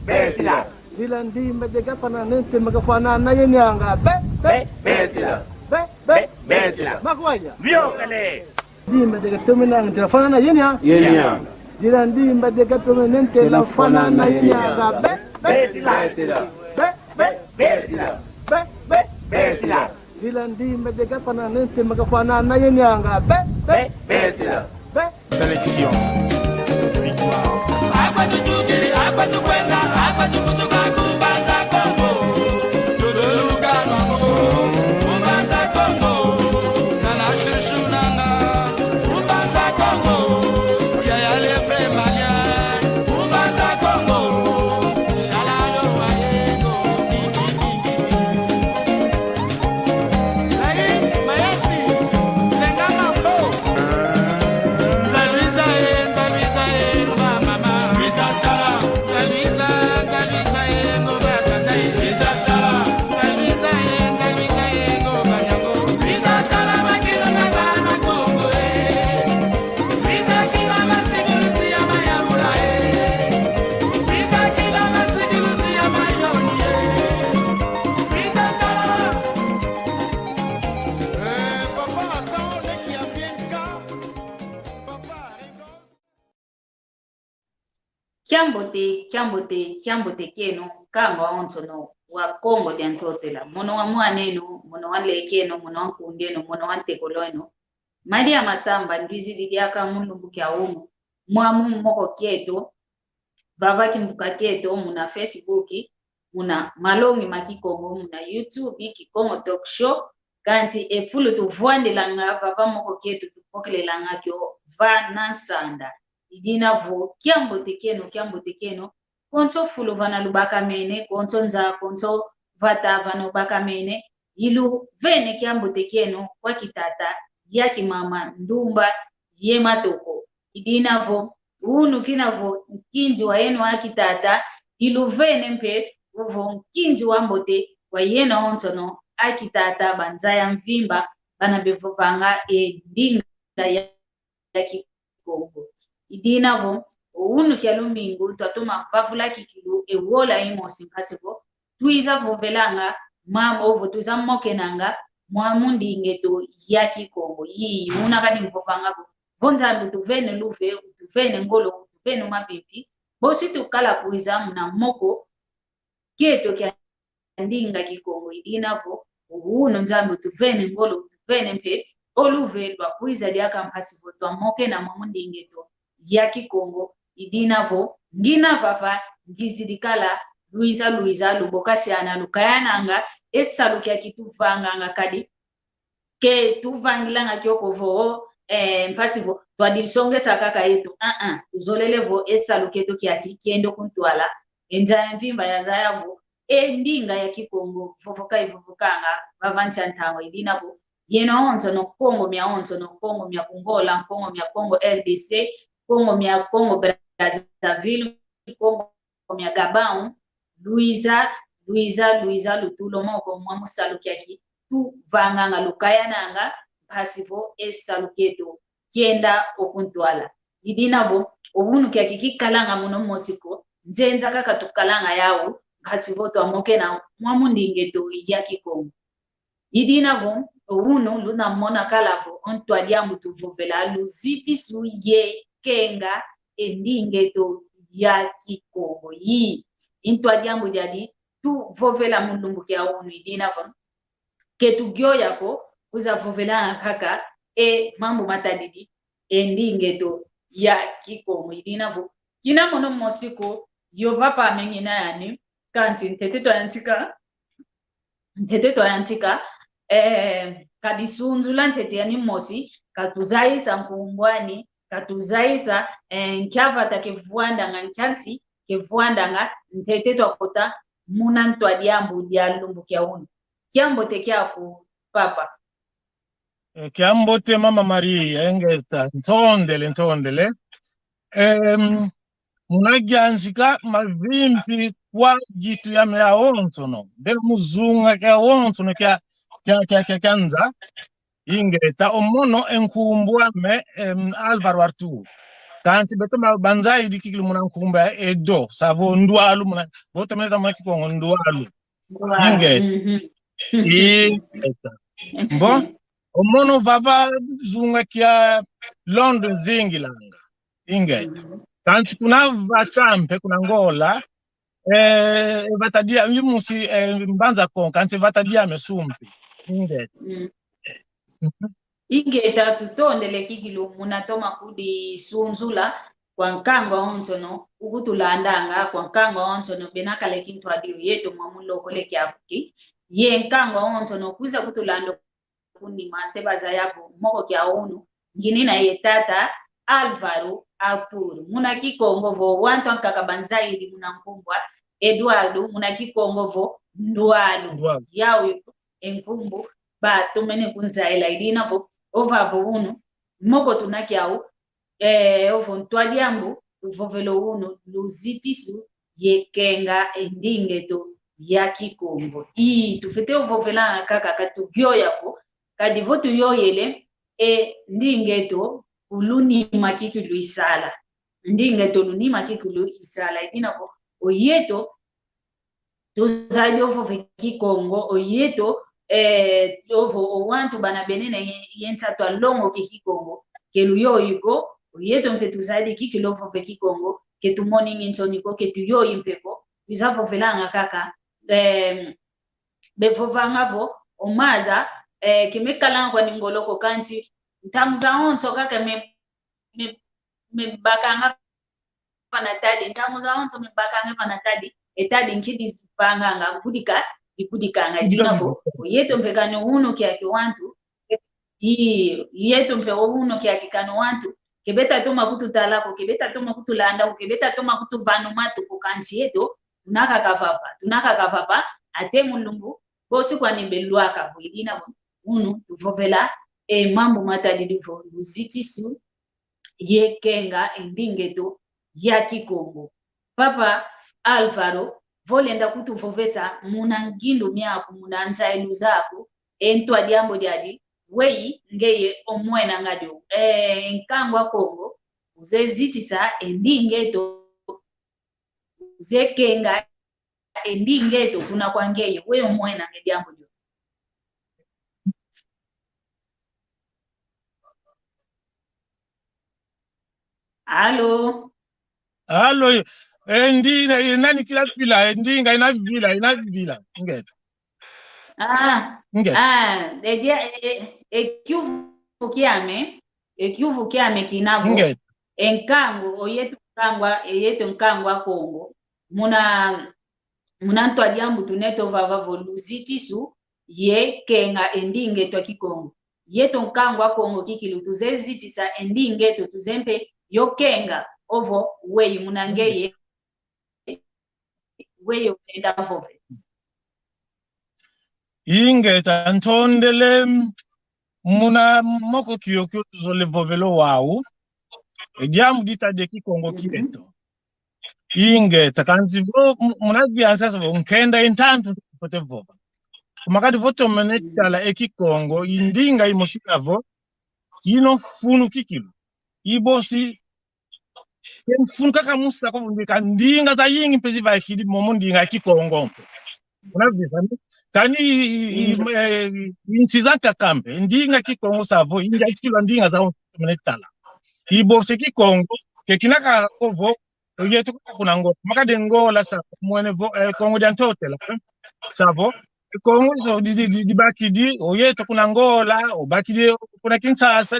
Betila. Dilandi medega pananente magafana na yenyanga. Betila. Betila. Makwanya. Viokale. Di medega tuminang telefona na yenya. Dilandi medega tuminente la fana na yenyanga. Betila. Betila. Betila. Dilandi medega pananente magafana na yenyanga. Betila. Sélection. Agua tu chuki, agua tu cuenta, agua tu kutuka kubanza Kongo. Tudulu kanwango, kubanza Kongo. Nana shushu nanga, kubanza Kongo. Yaya lefre malien, kubanza Kongo. Nala yo wayengo, Lais, maesi, lenga mambo. Kiambote keno kanga ontono wa Kongo de antotela mono wa mwaneno mono wa lekeno mono wa kundeno mono wa tekoloeno Maria Masamba ndizidi diaka mundu bukia umu mwamu moko keto vavaki mbuka keto muna Facebook muna malongi makikongo muna YouTube Kikongo talk show kanti efulu tu vuande langa vava moko keto tupokele langa kyo va nansanda idina vo kiambote keno konso fulu vana lubaka mene konso nza konso vata vana lubaka mene ilu vene kiambote keno kwa kitata yaki mama ndumba ye matoko idina vo unu kinavo kinji wa yenu wa kitata ilu vene mpe uvo kinji wa mbote wa yena ontono akitata banzaya mvimba bana bevovanga ndinga ya Kikongo idina vo unu kyalumingu twatuma vavula kikilu ewola imosi nkaseko tuiza vovelanga mama ovo tuiza mokenanga mwamu Nding'Eto ya Kikongo yi unakani mvovanga vonzambi tuvene luve tuvene ngolo tuvene mapipi bosi tukala kuiza muna moko keto kya ndinga Kikongo idina vo uno nzambi tuvene ngolo tuvene mpe oluve lwa kuiza diaka mpasivo twamoke na mwamu Nding'Eto ya Kikongo idina vo ngina vava ngizidikala Luiza lubokasiana lukayananga esalukia kituvanga kadi ke tuvangilanga kyoko vo mpasivo twadilsongesa kaka yetu uzolele vo esaluketo kyati kendo kuntwala enja mvimba ya zayavo ndinga ya Kikongo vovoka ivovokanga vavancha ntawa idina vo yeno onzo no Kongo mya onzo no Kongo mya Kongola Kongo mya Kongo RDC Kongo mya Kongo Brazzaville Kongo mya Gabon Luiza lutulo moko mwamu salukiaki tu vanganga lukayananga pasivo esaluketo kienda okuntwala idinavo obunu kyakikikalanga muno mosiko nzenza kaka tukalanga yawo pasivo twamoke na mwamu Nding'Eto ya Kikongo idinavo obunu luna mona kalavo ontwadiamu tuvovela Luzitisu ye Kenga Nding'Eto ya Kikongo yi intwadiamu jadi tu vovela mulumbu kya unu idinavo ketu gyo yako uza vovela kaka mambo matadidi Nding'Eto ya Kikongo idinavo kina mono mosiko yo papa amengina yani kanti nteteto yanchika kadisunzula ntete yani mosi katuzaisa nkumbwani katuzaisa nkyava takevuanda nga nkyanti kevuanda nga nteteto akota muna ntwadiambu dia lumbu kya unu kiambote kyako papa Kiambote mama Maria engeta ntondele munagyanzika mavimpi kwa jitu ya mea ontono del muzunga kya ontono kya kanza ingeta omono enkumbwa me Alvaro Arturo kanti betoma banzai dikikili muna nkumba edo savo ndwalu muna voto mena muna Kikongo ndwalu Nding'Eto ingeta mbo omono vava zunga kia London zingilanga ingeta kanti kuna vatampe kuna ngola vatadia yimusi mbanza kon kanti vatadia mesumpi ingeta ingeta tutondele kikilo munatoma kudi sunzula kwa nkangwa onzono ukutulandanga kwa nkangwa onzono benakale kintu adiyo yeto mwamuloko leki apuki ye nkangwa onzono kuza kutulando kuni masebaza yapo moko kya onu nginina yetata Alvaro Arturo muna Kikongo vo wantu ankakabanzaidi muna nkumbwa Eduardo muna Kikongo vo ndwalu yawe enkumbu ba tumene kunzaila idina vo ovavo uno moko tunakiau ovo ntwadiambu uvovelo uno Luzitisu ye Kenga Nding'Eto ya Kikongo tufete uvovela kaka katugyo yako kadi votu yoyele Nding'Eto uluni makikulu isala Nding'Eto luni makikulu isala idinako oyeto tuzadi ovo Kikongo oyeto ovo owantu bana benene yensa to longo Kikongo kelu yoyiko oyeto mpe tuzadi kikilo ovo Kikongo ketu morning insoniko ketu yoyimpeko bizavo velanga kaka bevovangavo omaza kimekala kwa ningoloko kanti ntamuza onso kaka me bakanga panatadi ntamuza onso me bakanga panatadi etadi nkidi panganga kudikanga jinafo yeto mpekano uno kia kiwantu yeto mpe uno kia kikano wantu kebeta toma kututalako kebeta toma kutulanda kebeta toma kutuvanu matu kukanti yeto tunaka kavapa ate mulumbu bosi kwa nibelwaka bwidina uno tuvovela mambo matadidi vo Luzitisu ye Kenga Nding'Eto ya Kikongo papa Alvaro volenda kutuvovesa muna ngindu myako muna nzailu zako entwa diambo diadi wei ngeye omwena ngadio nkangwa Kongo uzezitisa Nding'Eto uze Kenga Nding'Eto kuna kwa ngeye wei omwena ngediambo dio Halo ndina nani kila vila ndinga ina vila Nding'Eto edia ekiuvu kiame kinavo enkango oyetu nkangwa Kongo muna ntwadiambu tuneto vavavo Luzitisu ye Kenga Nding'Eto Kikongo yeto nkangwa Kongo kikilu tuzezitisa Nding'Eto tuzempe yo Kenga ovo wei munangeye wei okenda vove ingeta ntondele muna moko kiyokyo tuzole vovelo wau ediamu dita de Kikongo kileto ingeta kanzi muna diansasa nkenda intantu pote vova kumakati voto menetala Kikongo indinga imoshikavo ino funu kikilu ibosi funu kaka musa ko ndika ndinga za yingi pezi va kidi momo ndinga Kikongo unavisa kani inchiza kakambe ndinga Kikongo savo inga chikilo ndinga za menetala ibosi Kikongo kekinaka kovo yetu kuna ngo makade ngola sa mwene vo Kongo diantotela savo Kongo so di bakidi oyeto kuna ngola obakidi kuna Kinshasa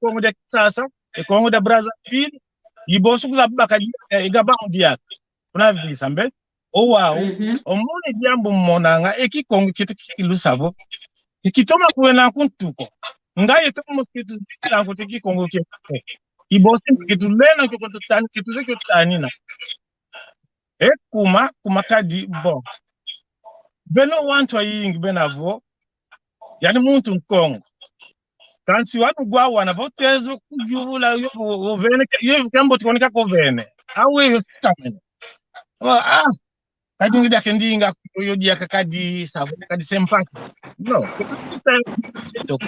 Kongo de Kinshasa Kongo de Brazzaville ibosu kuzabaka igaba ndiaka kuna visa mbe owa omone diambo monanga Kikongo kitu kilusavo kitoma kuena kuntuko ngaye to mosquito zitla ko Kikongo ke ibosu kitu lena ko tutani kitu zeke tanina kuma kadi bon velo wantu ayingi benavo yani muntu Kongo kansi watu gwa wana votezo kujuvula yo vene yo kambo tikonika ko vene awe yo sitamene kadi ngida kendinga yo dia kadi savo kadi sempasi no to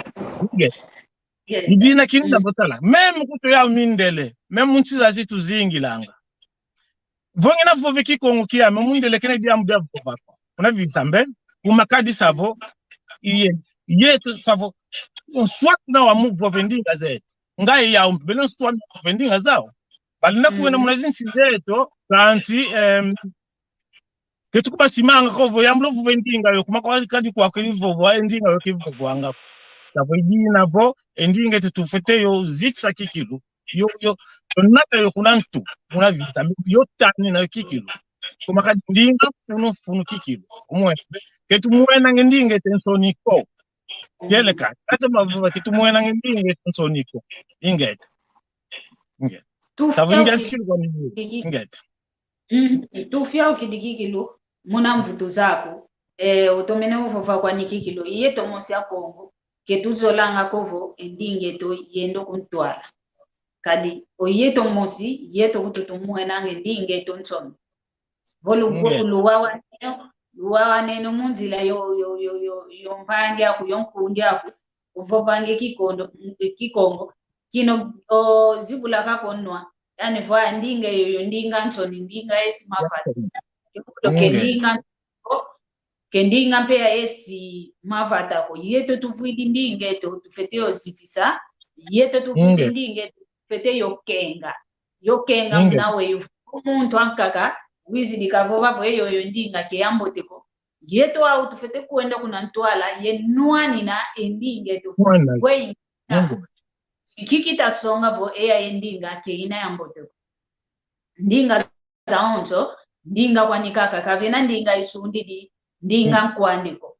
Ndina kinda botala. Même kuto ya mindele. Même munchiza zitu zingi langa. Vonge na vove Kikongo kia. Même mundele kene dia mbia vovako. Una visambe. Umakadi savo. Iye to savo. Swat na wa mu vove ndinga zetu. Ngai ya umbele swat na vove ndinga zao. Balina kuwena munazinsi zetu. Kansi. Ketukuba simanga kovo yamlo vove ndinga yo. Kumakwa kadi kwa kivovo. Ndinga yo kivovo anga. Savo idina vo. Nding'Eto tufete yo zitsa kikilu. Yo nata yo kunantu. Muna visa. Yo tani na kikilu. Kumaka ndinga funu kikilu. Ketu muwena Nding'Eto nsoniko. Jeleka. Kata mavuva ketu muwena Nding'Eto nsoniko. Nding'Eto. Savo Nding'Eto kwa Nding'Eto. Tufia ukidikikilu. Muna mvutu zako. Utomene ufofa kwa nikikilu. Iye tomosi ya Kongo. Ketuzolanga kovo Nding'Eto yendo kuntwala. Kadi oyeto mosi yeto kututumwe Nding'Eto nsono. Luwawa neno munzila yo mpangi aku yonkundi aku uvopange Kikongo kino zibula kakonwa yani va ndinga nsoni ndinga esi mafata kendinga mpea esi mafata ko yeto tufuidi Nding'Eto tufete yo zitisa yeto tufuidi Nding'Eto tufete yo Kenga mnawe umuntu ankaka wizidi kavova bweyo ndinga ke yamboteko yeto au tufete kuenda kuna ntwala ye nuani na Nding'Eto kwe ikikita songa vo eya ndinga ke ina yamboteko ndinga zaonzo ndinga kwa nikaka kavena ndinga isundidi ndinga nkwandiko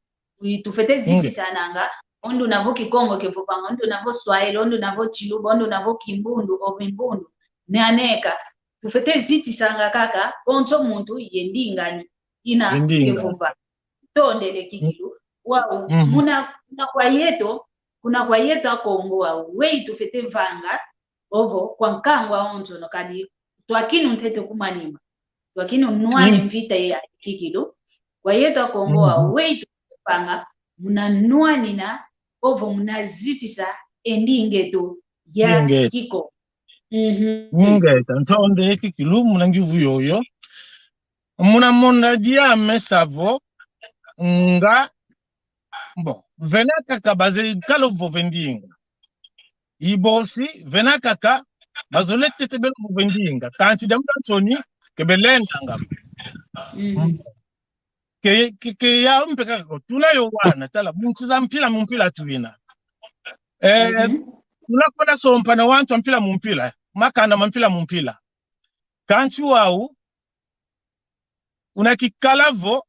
tufete ziti sananga ondu navo Kikongo kevupanga ondu navo Swahili ondu navo Chiluba ondu navo Kimbundu ovimbundu neaneka tufete ziti sanga kaka onzo muntu yendingani ina kevuva tondele kikilu wa kuna kwa yeto Kongo wa wei tufete vanga ovo kwa nkangwa onzo no kadi twakinu ntete kumanima twakinu nuane mvita ya kikilu kwa yeto Kongo wa wei tufete vanga muna nuani na ovo muna zitisa Nding'Eto ya Kikongo. Nding'Eto ntonde kikilu muna ngivu yoyo. Muna mona dia mesavo nga bon vena kaka baze kalo vovendinga. Ibosi vena kaka bazolete tebelo vovendinga. Kanti damu nsoni kebelenda ngam. Ke ya mpeka ko tuna yo wana tala munchiza mpila tuwina. Tuna kwenda sompa na wantu mpila mumpila. Makanda mumpila. Kanti wau unakikalavo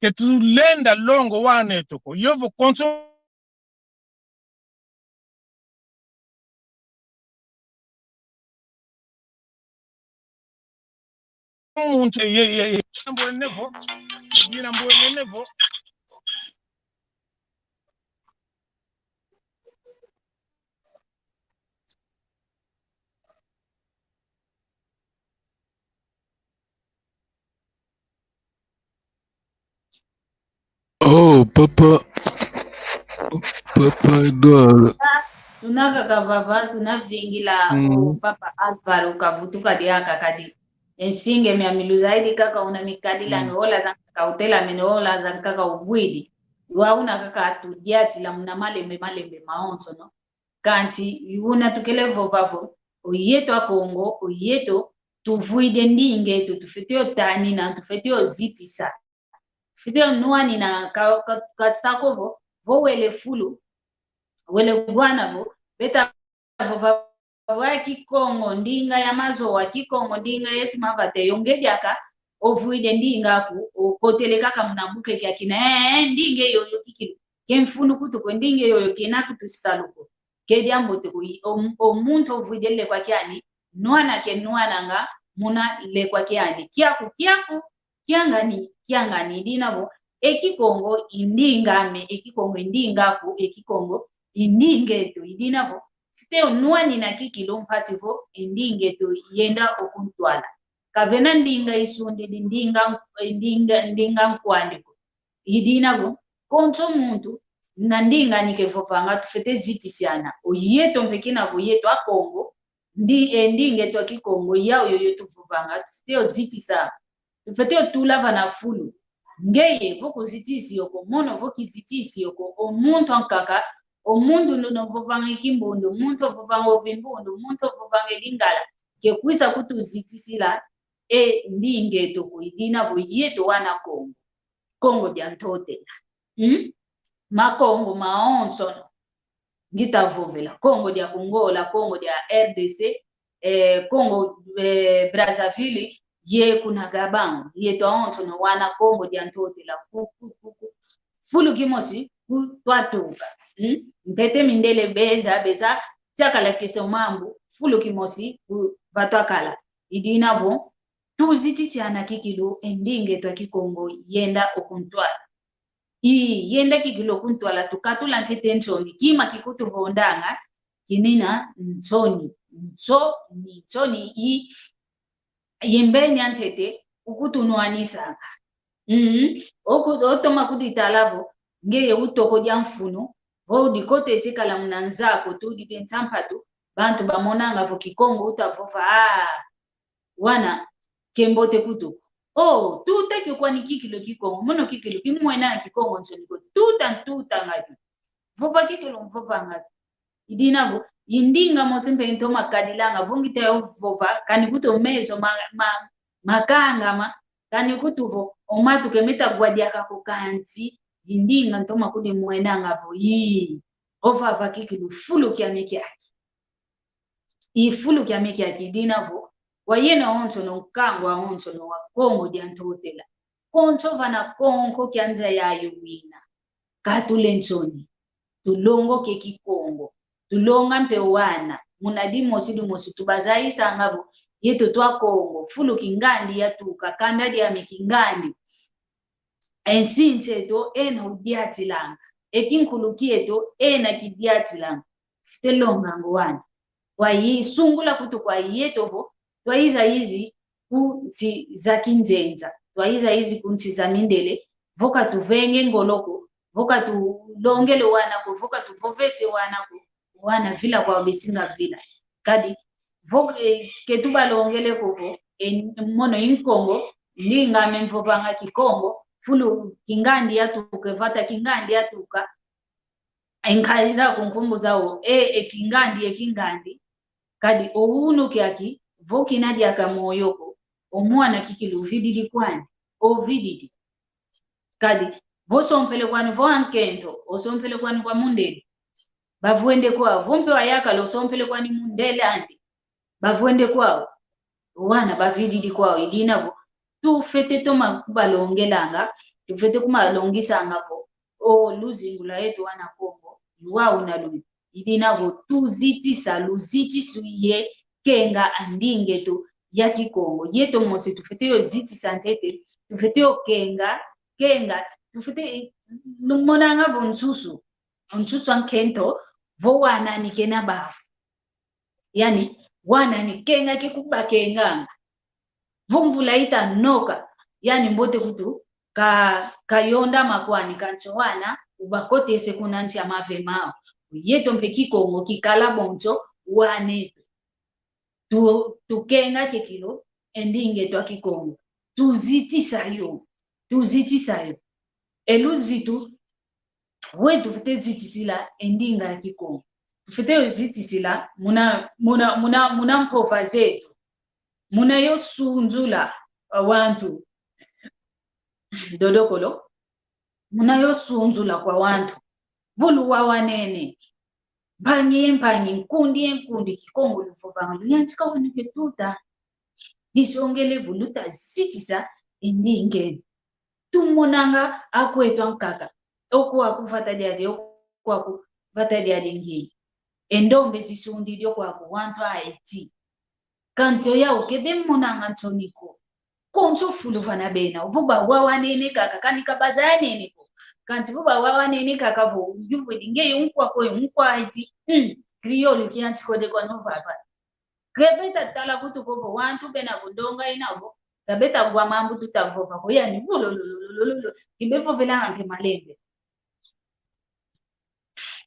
ketulenda longo wane toko yovo konso muntu nevo dina nevo Oh, Papa Edward. Tunaka kavava tunavingila Papa Alvaro kavutuka diaka kadi ensinge miamilu zaidi kaka una mikadila ngola za kautela menola za kaka ubwidi wauna kaka atujati la muna malembe maonso no kanti yuna tukelevo vavo oyeto Kongo oyeto tuvuide Nding'Eto tufeteo tani na tufeteo zitisa fiteo nuani na kasakovo vo wele fulu wele bwana vo beta vo wa Kikongo ndinga ya mazo wa Kikongo ndinga yesi mavate yongediaka ovuide ndinga ku okoteleka kamunambuke kya kina ndinge yoyo kikilu kemfunu kutuko ndinge yoyo kenaku tusaluko kediambo tuko omuntu ovuide le kwa kyani nuana ke nuana nga muna le kwa kyani kyaku kyangani dinabo Kikongo indingame Kikongo indingaku Kikongo Nding'Eto idinabo fiteo nuani na kikilu mpasivo Nding'Eto yenda okuntwala kavena ndinga isundi ndinga nkwandiko idinabo konso muntu nandinga nikevovanga tufete zitisiana oyeto mpekina boyeto a Kongo Nding'Eto a Kikongo ya oyo tuvovanga tufete zitisa tufete tulava na fulu ngeye voko zitisi yoko mono voki zitisi yoko omuntu ankaka omuntu novovanga kimbondo omuntu ovovanga ovimbondo omuntu ovovanga lingala ke kwisa kutuzitisila Nding'Eto kuidina voyeto wana Kongo diantotela makongo maonsono ngitavovela Kongo dia Kongola Kongo dia RDC Kongo Brazzaville ye kuna gabango ye tonsono wana Kongo diantotela fulu kimosi twatuka mpete mindele beza chakala kese mambo fulu kimosi vatwakala idinavo tuzitisiana kikilo Nding'Eto a Kikongo yenda okuntwala yenda kikilo kuntwala tukatula ntete nchoni kima kikutu vondanga kinina nchoni yimbeni antete ukutunwanisanga otoma kuditalavo ngeye utoko dia mfuno vodi kote sikala mnanzako tu ditentsampatu bantu bamonanga vo Kikongo utavova wana kembote kutu tuta kikwani kikilo Kikongo mono kikilo kimwena Kikongo nsoniko tuta ngati vova kikilo mvova ngati idinavo indinga mosembe ntoma kadilanga vongite vova kani kuto mezo makanga kani kutuvo omatu kemeta gwadia kako kanti indinga ntoma kudi mwena ngavo ova vakikilo fulu kiameki yake ifulu kiameki yake idinavo wayena onsono nkangwa onsono wa Kongo diantotela koncho vana Kongo kianza yayo wina katule nsoni tulongo ke Kikongo tulonga mpe wana munadi mosi tubazaisa ngabo yeto twa Kongo fulu kingandi yatuka kanda dia mikingandi ensincheto ena udiatilanga ekinkulukie ena kidiatilanga telonga ngwana wayi sungula kutu kwa yeto twaiza hizi kunti za kinzenza twaiza hizi kunti za mindele voka tuvenge ngoloko voka tulongele wanako voka tuvovese wanako wana vila kwa besinga vila kadi voka ketuba longele koko mono inkongo ninga memvovanga Kikongo fulu kingandi yatuka vata kingandi yatuka enkaiza kunkumbu zao kingandi kadi ouno kyaki voki nadi akamoyoko omwana kikilo vididi kwani ovididi kadi vosompele kwani voankento osompele kwani kwa mundele bavuende kwao vompe wayaka losompele kwani mundele andi bavuende kwao wana bavididi kwao idinavo tufete toma kubalongelanga tufete kumalongisanga vo luzingula yetu wana Kongo luwa unalu idinavo tuzitisa Luzitisu ye Kenga Nding'Eto ya Kikongo yeto mosi tufete yo zitisa ntete tufete yo Kenga tufete lumonanga vo nsusu ankento vo wana nikena bafu yani wana ni Kenga kikuba Kenganga vumvula ita noka yani mbote kutu kayonda makwani kanchowana ubakote sekunanti ya mavemao yeto mpe Kikongo kikala boncho wane Kenga kikilo Nding'Eto a Kikongo tuzitisayo eluzitu wetu fete zitisila Ndinga ya Kikongo tufete zitisila muna mpova zetu muna yosunzula wantu dodokolo muna yosunzula kwa wantu vulu wawanene mpanyi nkundi Kikongo lufovanga lunyantika wanike tuta disongele voluta zitisa Nding'Eto tumonanga akwetu ankaka okuwa kuvata diade okuwa kuvata diade ngi endombe zisundi okwa wantu aiti kanto ya ukebe monanga ntoniko koncho fulu vana bena vuba wawanene kaka kanika bazanene kanti vuba wawanene kaka vo yuvwedinge unkwa aiti kriolo kiantiko de kwa novava krebeta tala kutu kovo wantu bena vundonga inavo kabeta gwa mambu tutavova koyani bulololololo kibevo vela ampe malembe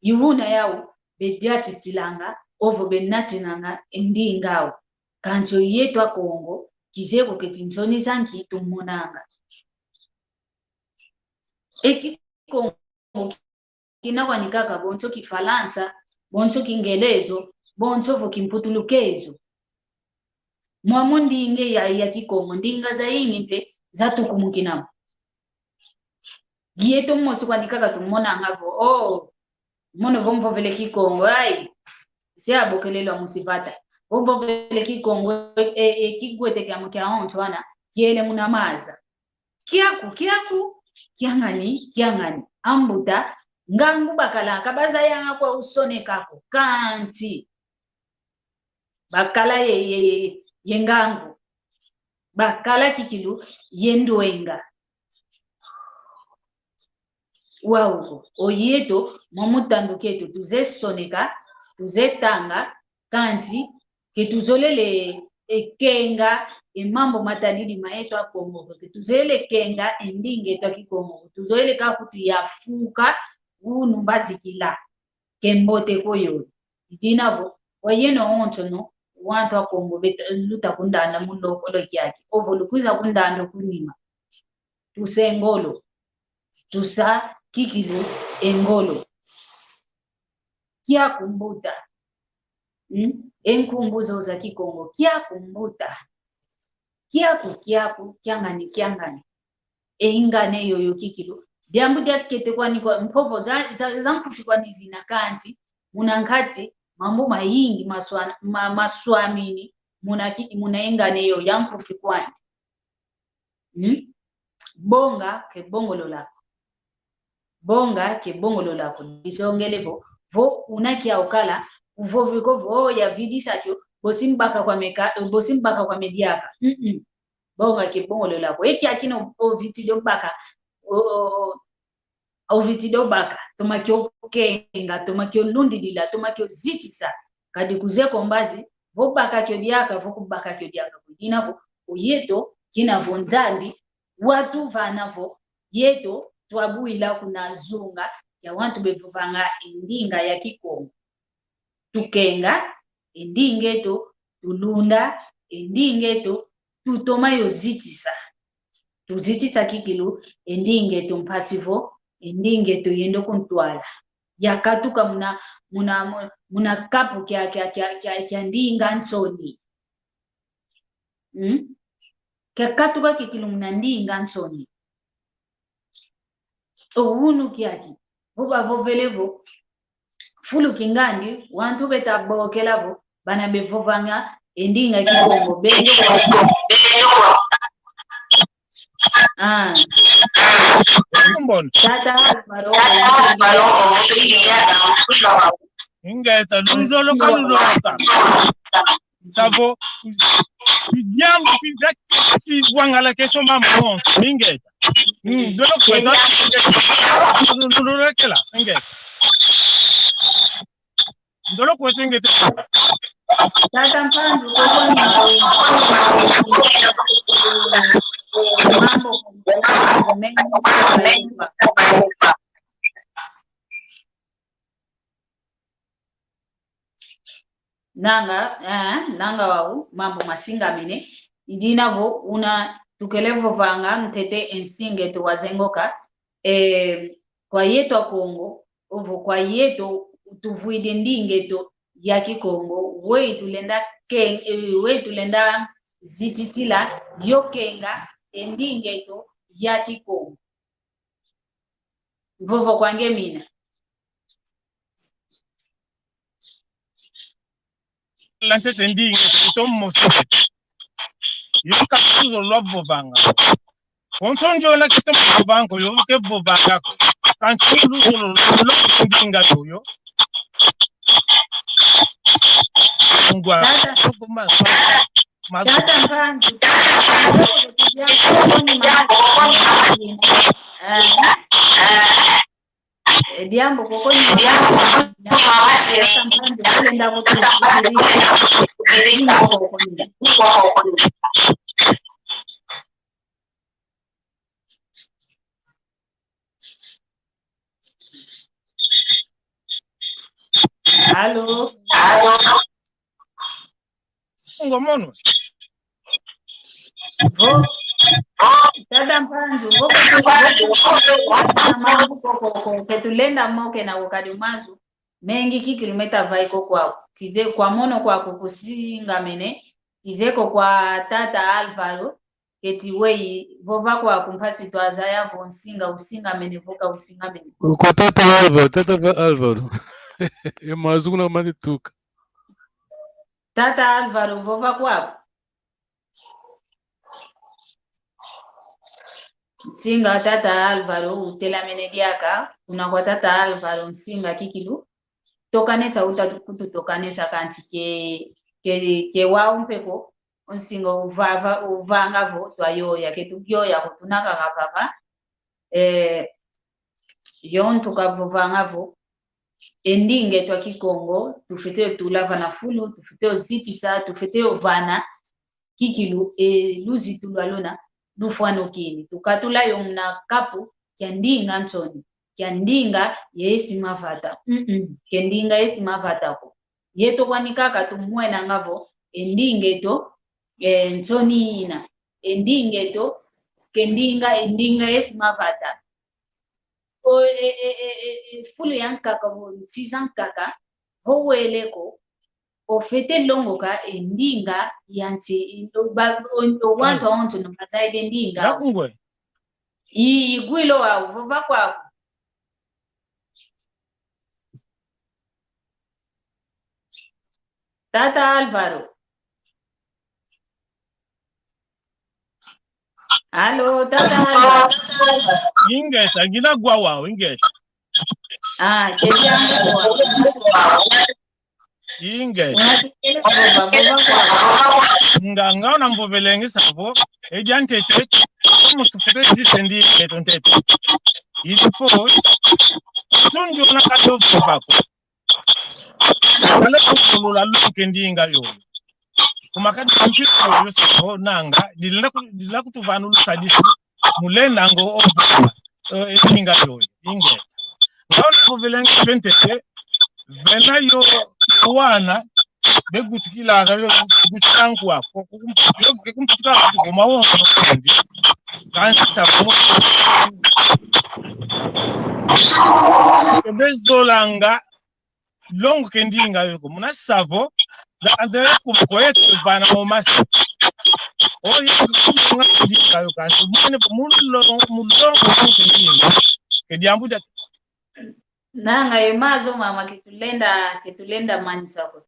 Iwuna yao bediati silanga ovo benati nanga endingao kancho yetu a Kongo kizeko ketinzoni zanki tumonanga eki Kongo kinakwa nikaka boncho kifalansa boncho kingelezo boncho vo kimputulukezo mwamundi inge ya Kikongo ndinga za ingimpe za tukumukinamo yeto mosi kwa nikaka tumonanga vo mono vomvo vele Kikongo ai se abokelelo musipata vomvo vele Kikongo kigwete kya mkia ontwana kiele munamaza kiaku kiangani ambuta ngangu bakala kabaza yanga kwa usone kako kanti bakala yengangu bakala kikilu yendwenga wauko oyeto momutanduketo tuzesoneka tuzetanga kanti ketuzolele Kenga mambo matadidi maeto a Kongo ketuzele Kenga Nding'Eto Kikongo tuzoele kakutu yafuka unumbazi kila kembote koyo itinavo wayeno ontono wantu a Kongo luta kundanda mundo kolo kyaki ovolukuza kundando kunima tusengolo tusa kikilu engolo kia kumbuta enkumbuzo za Kikongo kia kumbuta kiaku kiangani ingane yoyo kikilu diambu diakete kwani kwa mpovo za mkufikwa nizina kanti munankati mambo mayingi maswamini muna ingane yo yamkufikwani bonga ke bongolo lako disongelevo vo unakia okala uvoviko vo ya vidisakyo bosimbaka kwa mediaka bonga ke bongolo lako eki akino ovitido baka ovitido baka tomakyo Kenga tomakyo lundidila tomakyo zitisa kadi kuzeko mbazi vo baka kyo diaka vo kubaka kyo diaka kudinavo oyeto kinavo nzambi watu vanavo yeto twabuila kuna zunga ya wantu bevuvanga endinga ya Kikongo tukenga Nding'Eto tulunda Nding'Eto tutomayo zitisa tuzitisa kikilu Nding'Eto mpasivo Nding'Eto yendo kuntwala yakatuka muna kapu kya ndinga nsoni kakatuka kikilu muna ndinga nsoni ohunu kiaki vuba vovelevo fulu kingandi wantu betabokelavo bana bevovanga endinga Kikongo bendo tata maro Ngeta luzolo kalulosta savo diam fi wangala keso mamon Nding'Eto dolo kweta dolo kela Nding'Eto dolo kweta Nding'Eto tata mpandu kwa nanga wau mambo masingamine idinavo una tukelevo vanga ntete Nding'Eto wazengoka kwa yeto a Kongo ovo kwa yeto tuvuide Nding'Eto ya Kikongo we tulenda zitisila yokenga Nding'Eto ya Kikongo vovo kwange mina lantete Nding'Eto tomoso yoka tuzo love vanga ontonjo na kito vango yo ke vanga ko kanchu luzo lo Nding'Eto yo ngwa kuma tata mpandu diambo kokoni Alô? Ngomono. Vou. Dada mpanzu, vou ketulenda moke na ukadimazu mengi kilomita vai kwako. Kize kwa mono kwako kusinga mene. Kizeko kwa tata Alvaro. Keti wei vova kwa kumpasi tuazaya vonsinga usinga mene voka usinga mene. Kwa tata Alvaro. Ya mazungu na manituka. Tata Alvaro vova kwako. Singa tata Alvaro utela menediaka kuna kwa tata Alvaro nsinga kikilu tokanesa utatukutu tokanesa kanti ke waumpeko nsinga uvangavo twayo yaketugyo yakutunaka kapapa yon tukavuvangavo endinge twa Kikongo tufite tulava na fulu tufite ozitisa tufite ovana kikilu Luzitisu alona lufwano kini tukatula yomna kapu kya ndinga ntoni kya ndinga yesi mavata kendinga yesi mavata ko yeto kwanikaka tumwena ngavo Nding'Eto ntoni ina Nding'Eto kendinga yesi mavata o fulu yankaka bo tsizankaka howeleko ofete longo ka endinga yanti wantu wantu no mazaide ndinga Nakungwe igwilo wa vova kwako tata Alvaro. Allo tata Alvaro. ingeta gina gwawa ingeta Kejangu ingeta nganga na mvovelengi savo ejantete mustufete disendi etontete ipo tunjo na kato bako kala kulula lukendinga yo kumakadi mpiko yo savo nanga dilila kutuvanu lusadisi mulenda ngo eninga yo ingeta ngaona mvovelengi bentete vena yo wana begutikila ngalo gutsangu wako kumputika kuma wonke nokundi kanti sabo bezolanga longo kendinga yoko muna savo za andere kukoyet vana momasa oyi kunga kendinga yoko kanti mune mulongo kendinga kediambuja nanga emazo mama kitulenda manisako.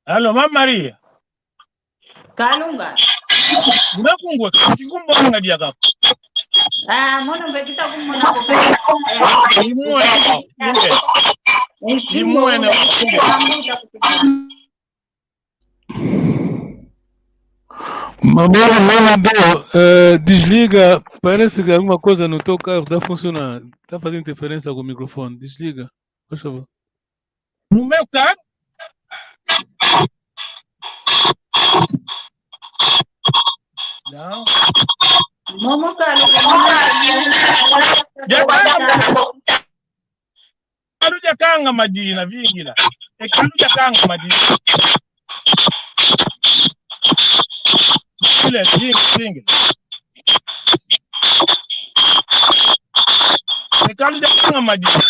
Allo Mama Maria Kalunga unakungwe kikumbonga diaka mono bekita kumona ko imwene Mama desliga, parece que alguma coisa no teu carro está funcionando, está fazendo interferência com o microfone, desliga, por favor. No meu carro? Não. Momo Kalu jakanga majina vingira ekalu jakanga majina ile vingira ekalu jakanga majina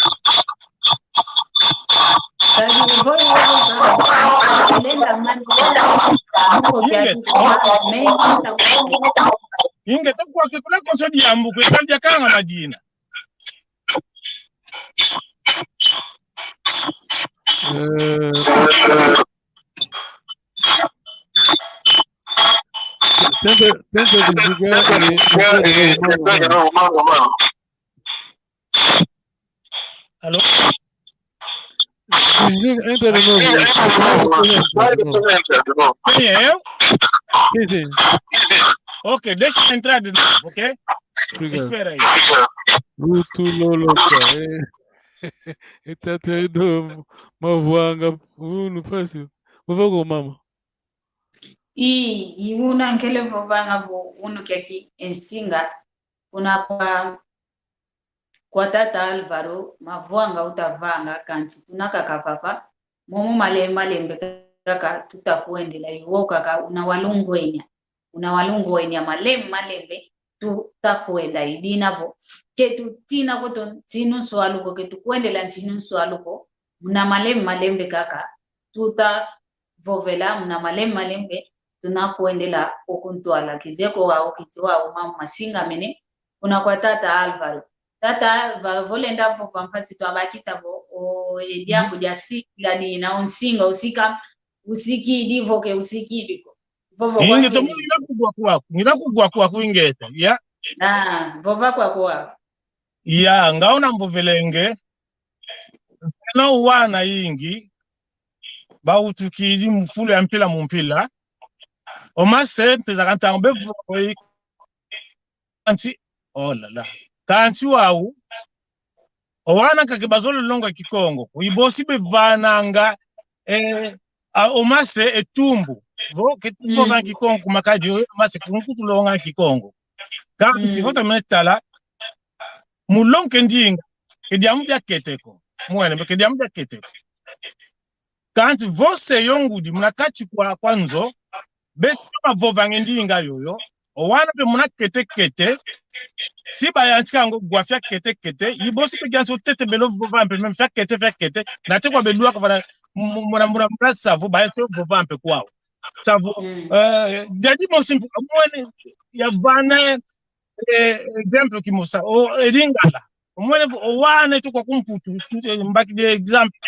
inge takuwa kikula kosodi yambu ekalu jakanga majina Tenta desligar Alô? Desliga, entra de novo. Quem é eu? Sim. Ok, deixa eu entrar de novo, ok? Obrigado. Espera aí. Muito loloca. Itatuido mavuanga unu fácil. Vou mama. I una nkele vovanga vo unu keki ensinga una kwa tata Alvaro mavuanga utavanga kanti tunaka kapapa momo malembe kaka tutakuendela iwo kaka una walungwenya malembe tutakuenda idinavo ketu tina koto tinu swaluko ketu kuendela tinu swaluko muna malembe kaka tutavovela muna malembe tunakuendela okuntwala kizeko wa okitwa mama masinga mene kuna kwa tata Alvaro volenda vofa mpasi twabakisa vo ediambu dia sikila ni na onsinga usiki voke usikibiko vovo inge to ngira kugwa kwako ingeta ya vova kwako ya ngaona mbovelenge na uwana ingi ba utukiji mfulu ya mpila mumpila omase peza kantambe vo kanti oh la la kanti wau owana kakibazolo longa Kikongo uibosi bevananga omase etumbu vo ketuvo va Kikongo kumakadi omase kunkutu longa Kikongo kanti hota metala mulonke ndinga kediamu bya keteko mwene kediamu bya keteko kanti vose yongudi munakati kwa kwanzo betuma vovange ndinga yoyo owana be munakete si ba yantika ngo gwafya kete ibosi pe ganso tete belo vovampe même fya kete na te kwa belua kwa muna savo ba to vovampe kwao savo jadi mo simple mwene ya vana exemple ki musa o elingala mwene owane to kwa kumputu mbaki de exemple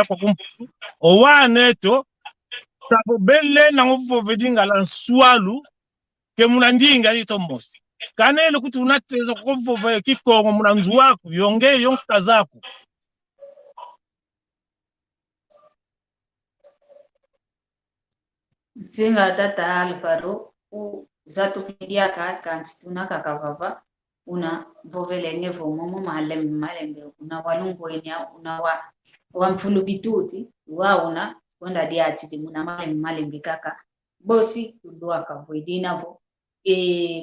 kwa kumputu owane to savo belle na ngo vedingala swalu ke muna ndinga ito mosi kanele kuti unateza kuvova Kikongo munanzu wako yonge yonka zako singa tata Alvaro zatupidia kanti tunaka kavava una vovelenge vomomo malembe una walungwenya una wa mfulubituti wauna kwenda diati muna malembe kaka bosi tudua kavoidina vo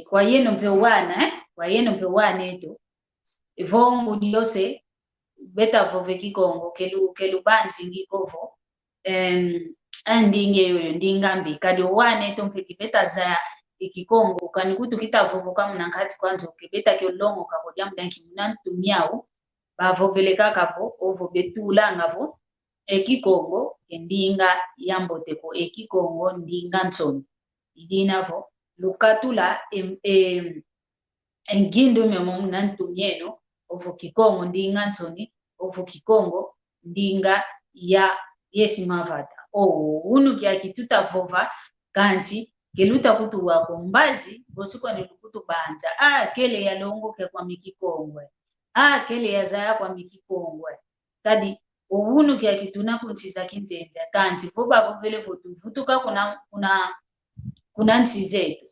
kwa yeno mpe wana eto vongu diose beta vove Kikongo kelu banzi ngikovo andinge yoyo ndingambi kadi wana eto mpe kibeta za Kikongo kani kutu kitavovo kama nankati kwanzo kibeta kyolongo kakodia mdanki munantumiao bavovele kakavo ovo betulanga vo Kikongo ndinga yamboteko Kikongo ndinga nsoni idinavo lukatula engindo memo nantunyeno ovo Kikongo ndinga ntoni ovo Kikongo ndinga ya yesimavata unu kya kituta vova kanti keluta kutu wako mbazi bosiko ni kutu banza kele ya longo kwa Mikikongwe kele ya zaya kwa Mikikongwe kadi unu kya kituna kunchiza kinzenza kanti voba vovele votu vutuka kuna nchi zetu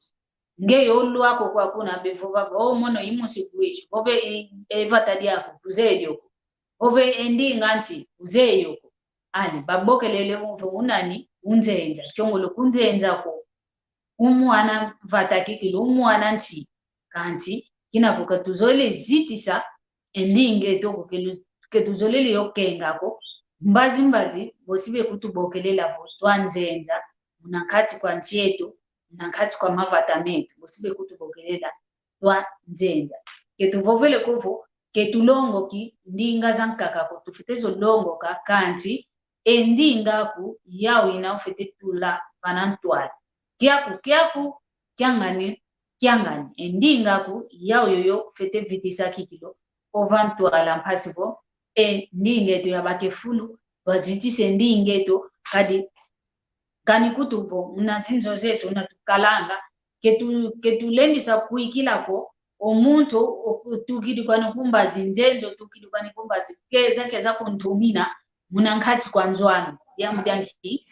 ngeyo ulu wako kwa kuna bevova mono imusi kuishi vobe evatadi yako kuzeyo vobe endinga nchi kuzeyo ali babokelele unani unzenza chongolo kunzenza ko umwana vatakikilo umwana nchi kanti kinavuka tuzole zitisa Nding'Eto ketuzolele yo Kenga ko mbazi bosibe kutubokelela vo twanzenza munakati kwa nchi yetu nakati kwa mavatametu bosibe kutubokelela twanzenza ketuvovele kuvo ketulongo ki ndinga zankaka ko tufitezo longo ka kanti endinga ku yao inaofete tula panantwala kiaku kyangani endinga ku yao yoyo fete vitisa kikilo ovantwala mpasivo Nding'Eto yabake fulu wazitise Nding'Eto kani kutuvo mnathenzo zetu natukalanga ketulendisa kuikilako omuntu tukidi kwani kumbazi nzenzo tukidi kwani kumbazi keza kuntumina munankati kwanzwano yamudyanki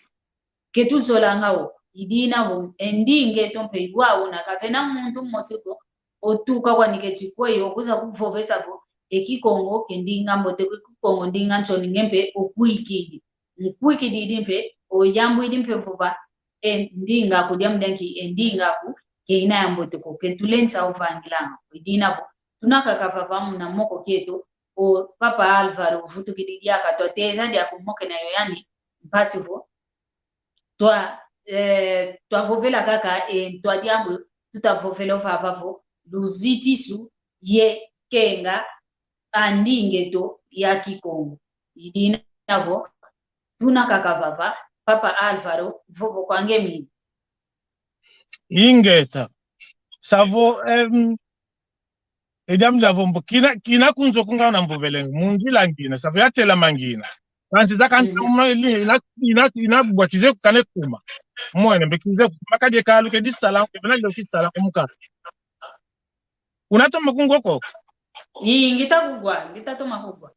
ketuzolangao idinavo Nding'Eto mpe iwawo nakavena muntu mmosiko otuka kwaniketi kweyo okuza kuvovesa vo Kikongo kendinga mbote Kikongo ndinga nchoni ngempe okuikidi mkuikidi dimpe o yambu idimpe vuba ndinga ku diamdenki ndinga ku keina yambote ko kentulensa uvangilanga idina ko tunaka kavava muna moko keto o papa Alvaro vutu kididia ka to teza dia kumoke na yoyani mpasivo twa vovela kaka twa diambu tutavovela vavavo Luzitisu ye Kenga Nding'Eto ya Kikongo idina vo tunaka kavava papa Alvaro vovo kwange mimi ingeta savo edam davombo kina kunzo kunga na mvoveleng munjila ngina savo yatela mangina kansi zakantuma ina bwatize kane kuma mwene bekize makade kalu ke disala bena lo kisala kumka unatoma kungoko ngitatoma kugwa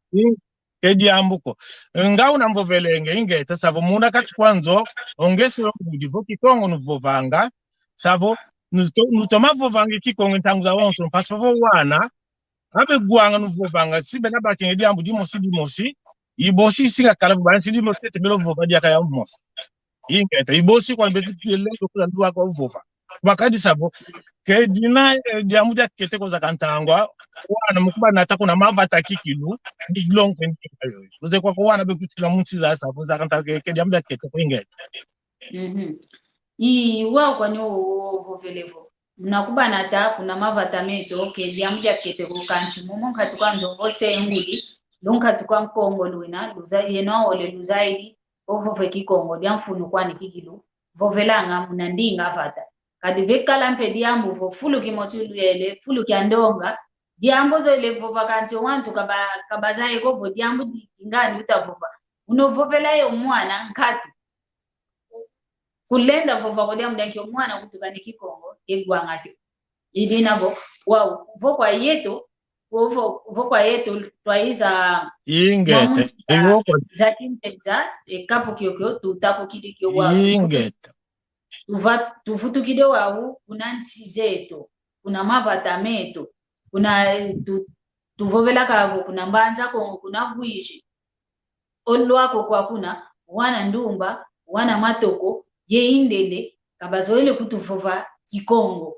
edi ambuko nga una mvovelenge ingeta savo muna kachikwanzo ongesi udivo Kikongo nuvovanga savo nutoma vovanga Kikongo ntanguza wonso mpasvo wana abe guanga nuvovanga sibe na bakenge di ambu dimosi ibosi singa kala bansi di motete melo vova dia kaya mos ingeta ibosi kwa besi le dokula ndwa kwa vova makadi savo ke dina di ambu dia kete ko zakantangwa wana mukuba natako na mavata kikilu ndi glong kwenyo uze kwa wana be kutila munsiza savo zakantaka ke di ambu dia kete ko ingeta wao kwani vovelevo mnakubana ta kuna mavatameto ke diamja kete ko kanchi momo kati kwanzo ose nguli lunkati kwa Kongo luina luzaidi no ole luzaidi ovove Kikongo diamfunu kwani kikilu vovelanga muna ndinga vata kadi vekala mpe diambu vo fulu kimosilu yele fulu kyandonga diambo zo ile vova kanchi wantu kabazaye ko vo diambu ngani utavova unovovela yo mwana nkati kulenda vova ko diambu dankyo mwana kutukani Kikongo egwanga idina vo wow vo kwa yeto vokwa yetu twaiza ingete iwoko zakinteja kapo kyokyo tutapo kidikyo wa ingete tuvutu kido wau kuna nchi zetu kuna mavatameto kuna tuvovela kavo kuna mbanza Kongo kuna bwishi olwako kwa kuna wana ndumba wana matoko ye indele kabazoele kutuvova Kikongo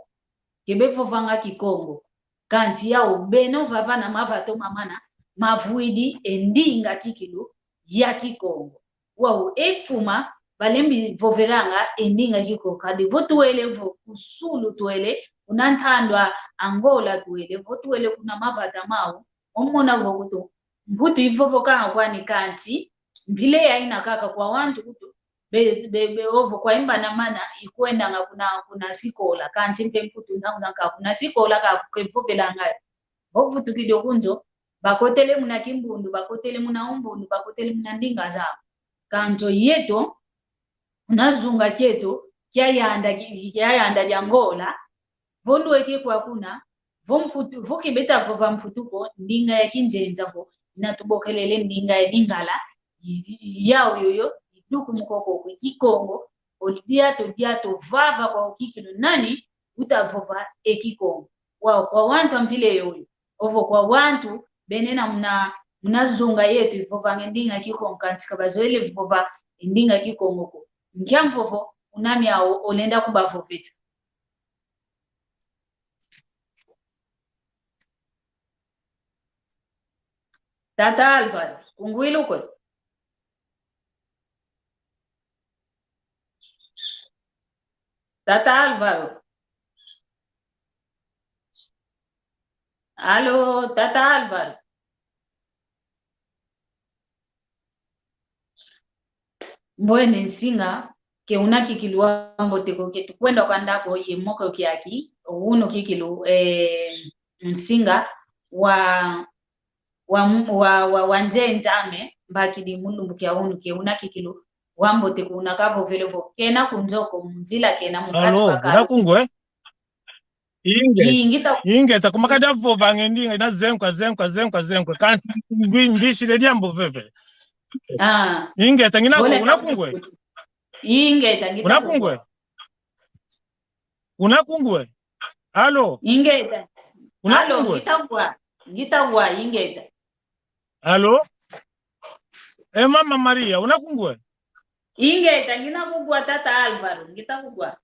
kebevovanga Kikongo kanti yao beno vava na mavato mamana mavuidi endinga kikilu ya Kikongo wao efuma balembi voveranga endinga Kikongo kadi votuele vo kusulu tuele unantandwa Angola tuele votuele kuna mavata mao omona vokuto mbutu ivovokanga kwani kanti mbile ya ina kaka kwa wantu kuto be ovo kwa imba na mana ikwenda nga kuna sikola kanti mpe mputu nanga kuna sikola ka kuvovela nga bovu tukido kunjo bakotele muna kimbundu bakotele muna umbundu bakotele muna ndinga za kanjo yeto nazunga cheto kyayanda jangola vondo eke kwa kuna vomputu vokibeta vova mputuko ndinga ya kinjenza vo natubokelele ndinga ya dingala yao yoyo duku mukoko ku Kikongo odiato vava kwa ukikilu nani utavova Kikongo wao kwa wantu ampile yoyo ovo kwa wantu benena mnazunga yetu ivova ndinga Kikongo kantika bazoele vova ndinga Kikongo ko nkyamvovo unami ao olenda kubavovesa Tata Alvaro kunguiluko Tata Alvaro. Aló, Tata Alvaro. Mbwene nsinga ke una kikilu amboteko ke tukwenda kwandako ye moko kyaki uno kikilu nsinga wa nzame mbakidi mulumbu kya unu ke una kikilu wamboteko unakavo velevo kena kunjoko mzila kena mukati paka unakungwe ingeta kumakada vova ngendinga na zenkwa kansi ngwindishire diambo veve ingeta ngina unakungwe ingeta ngita unakungwe halo ingeta unakungwe Ngitagwa Ingeta. Allo? Mama Maria, unakungwa? Ingeta ngina kugwa tata Alvaro, ngitagwa.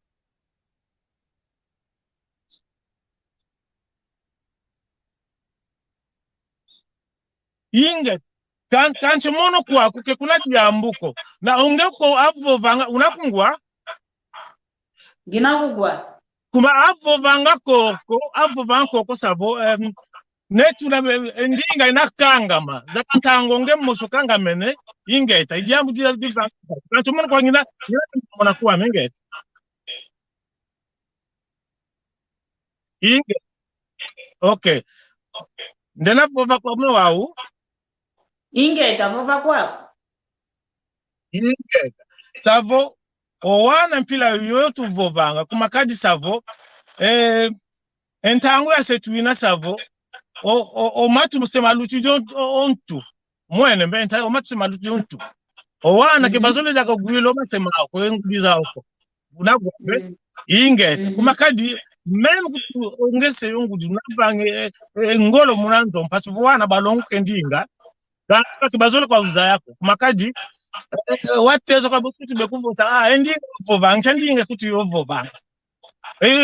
Ingeta kanche mono kwa kuke kuna diambuko. Na ungeko avo vanga unakungwa? Ngina kugwa. Kuma avo vanga koko savo netu na Ndinga inakanga ma zakantango ngemoso kanga mene Ingeta idiambu diva kanche mono kwa ngina mona kwa Ingeta. Ingeta. Okay. Ndena vova kwa mno wau. Ingeta vova kwa. Ingeta. Savo owana mpila yotu vovanga kumakadi savo entangu ya setuina savo o matu msema luchi ontu mwene mbenta o matu sema luchi ontu owana kibazole jaka gwilo masema ko enguliza uko unagwe Ingeta kumakadi même kutu ongese yongudu nabange ngolo munanzo mpasi wana balongo kendinga gaka kibazole kwa uza yako kumakadi watezo kwa bukuti bekuvosa Ndinga vovanga Ndinga kuti yovovanga